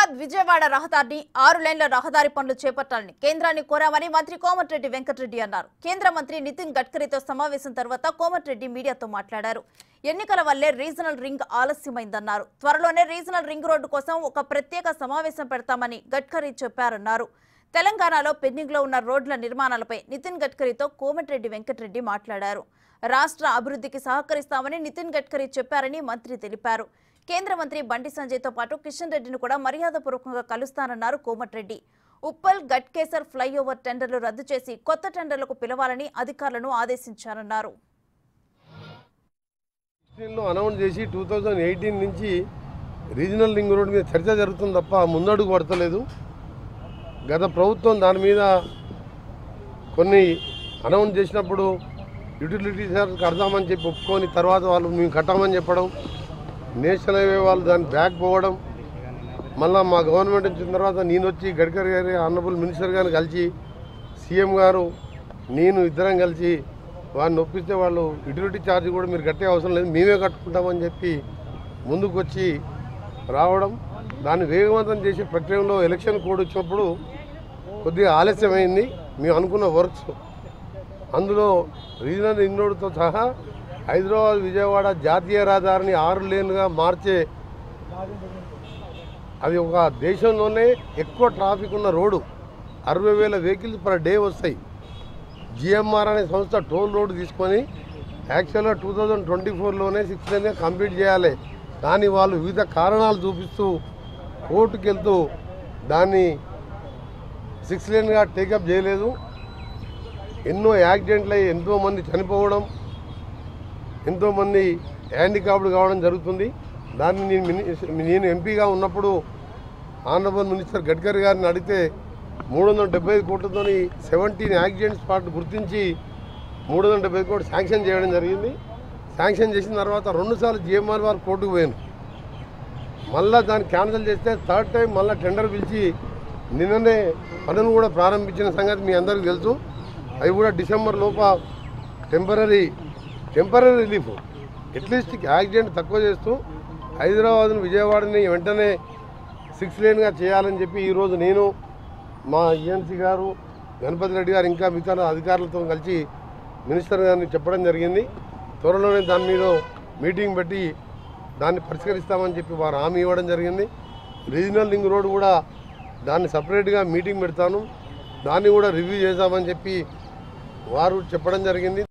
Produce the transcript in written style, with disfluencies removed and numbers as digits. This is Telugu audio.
హైదరాబాద్ విజయవాడ రహదారిని 6 లేన్ల రహదారి పనులు చేపట్టాలని కేంద్రాన్ని కోరామని మంత్రి కోమటిరెడ్డి వెంకటరెడ్డి అన్నారు. కేంద్ర మంత్రి నితిన్ గడ్కరీతో సమావేశం తర్వాత కోమటిరెడ్డి మీడియాతో మాట్లాడారు. ఎన్నికల వల్లే రీజనల్ రింగ్ ఆలస్యమైందన్నారు. త్వరలోనే రీజనల్ రింగ్ రోడ్డు కోసం ఒక ప్రత్యేక సమావేశం పెడతామని గడ్కరీ చెప్పారన్నారు. తెలంగాణలో పెండింగ్లో ఉన్న రోడ్ల నిర్మాణాలపై నితిన్ గడ్కరీతో కోమటిరెడ్డి వెంకటరెడ్డి మాట్లాడారు. రాష్ట్ర అభివృద్ధికి సహకరిస్తామని నితిన్ గడ్కరీ చెప్పారని మంత్రి తెలిపారు. కేంద్ర మంత్రి బండి సంజయ్తో పాటు కిషన్ రెడ్డిని కూడా మర్యాదపూర్వకంగా కలుస్తానన్నారు కోమటిరెడ్డి. ఉప్పల్ గట్కేసర్ ఫ్లైఓవర్ టెండర్లు రద్దు చేసి కొత్త టెండర్లకు పిలవాలని అధికారులను ఆదేశించారన్నారు. అనౌన్స్ చేసి 2018 నుంచి రీజనల్ రింగ్ రోడ్ మీద చర్చ జరుగుతుంది తప్ప ముందడుగు పడతలేదు. గత ప్రభుత్వం దాని మీద కొన్ని అనౌన్స్ చేసినప్పుడు యూటిలిటీ చార్జ్ కడదామని చెప్పి ఒప్పుకొని తర్వాత వాళ్ళు మేము కట్టామని చెప్పడం, నేషనల్ హైవే వాళ్ళు దాన్ని బ్యాక్ పోవడం, మళ్ళీ మా గవర్నమెంట్ వచ్చిన తర్వాత నేను వచ్చి గడ్కరీ గారి ఆనరబుల్ మినిస్టర్ గారిని కలిసి సీఎం గారు నేను ఇద్దరం కలిసి వారిని ఒప్పిస్తే వాళ్ళు యూటిలిటీ ఛార్జ్ కూడా మీరు కట్టే అవసరం లేదు, మేమే కట్టుకుంటామని చెప్పి ముందుకు వచ్చి రావడం, దాన్ని వేగవంతం చేసే ప్రక్రియలో ఎలక్షన్ కోడ్ వచ్చినప్పుడు కొద్దిగా ఆలస్యమైంది. మేము అనుకున్న వర్క్స్ అందులో రీజనల్ రింగ్ రోడ్తో సహా హైదరాబాద్ విజయవాడ జాతీయ రహదారిని 6 లేన్లుగా మార్చే, అది ఒక దేశంలోనే ఎక్కువ ట్రాఫిక్ ఉన్న రోడ్డు. 60,000 వెహికల్స్ పర్ డే వస్తాయి. జిఎంఆర్ అనే సంస్థ టోల్ రోడ్డు తీసుకొని యాక్చువల్గా 2024లోనే 6 లేన్గా కంప్లీట్ చేయాలి. కానీ వాళ్ళు వివిధ కారణాలు చూపిస్తూ కోర్టుకు వెళ్తూ దాన్ని 6 లేన్గా టేకప్ చేయలేదు. ఎన్నో యాక్సిడెంట్లు అయ్యి ఎంతోమంది చనిపోవడం, ఎంతోమంది హ్యాండిక్యాప్డ్ కావడం జరుగుతుంది. దాన్ని నేను ఎంపీగా ఉన్నప్పుడు ఆనరబుల్ మినిస్టర్ గడ్కరీ గారిని అడిగితే 375 కోట్లతో 17 యాక్సిడెంట్ స్పాట్ గుర్తించి 375 కోట్లు శాంక్షన్ చేయడం జరిగింది. శాంక్షన్ చేసిన తర్వాత 2 సార్లు జిఎంఆర్ వారు కోర్టుకు పోయాను. మళ్ళీ దాన్ని క్యాన్సిల్ చేస్తే 3rd టైం మళ్ళీ టెండర్ పిలిచి నిన్ననే పనులు కూడా ప్రారంభించిన సంగతి మీ అందరికీ తెలుసు. అవి కూడా డిసెంబర్ లోప టెంపరీ రిలీఫ్ అట్లీస్ట్ యాక్సిడెంట్ తక్కువ చేస్తూ హైదరాబాద్ను విజయవాడని వెంటనే 6 లేన్గా చేయాలని చెప్పి ఈరోజు నేను మా ఈఎన్సీ గారు గణపతి రెడ్డి గారు ఇంకా మిగతా అధికారులతో కలిసి మినిస్టర్ గారిని చెప్పడం జరిగింది. త్వరలోనే దాని మీద మీటింగ్ పెట్టి దాన్ని పరిష్కరిస్తామని చెప్పి వారు హామీ ఇవ్వడం జరిగింది. రీజనల్ రింగ్ రోడ్ కూడా దాన్ని సపరేట్గా మీటింగ్ పెడతాను, దాన్ని కూడా రివ్యూ చేద్దామని చెప్పి వారు చెప్పడం జరిగింది.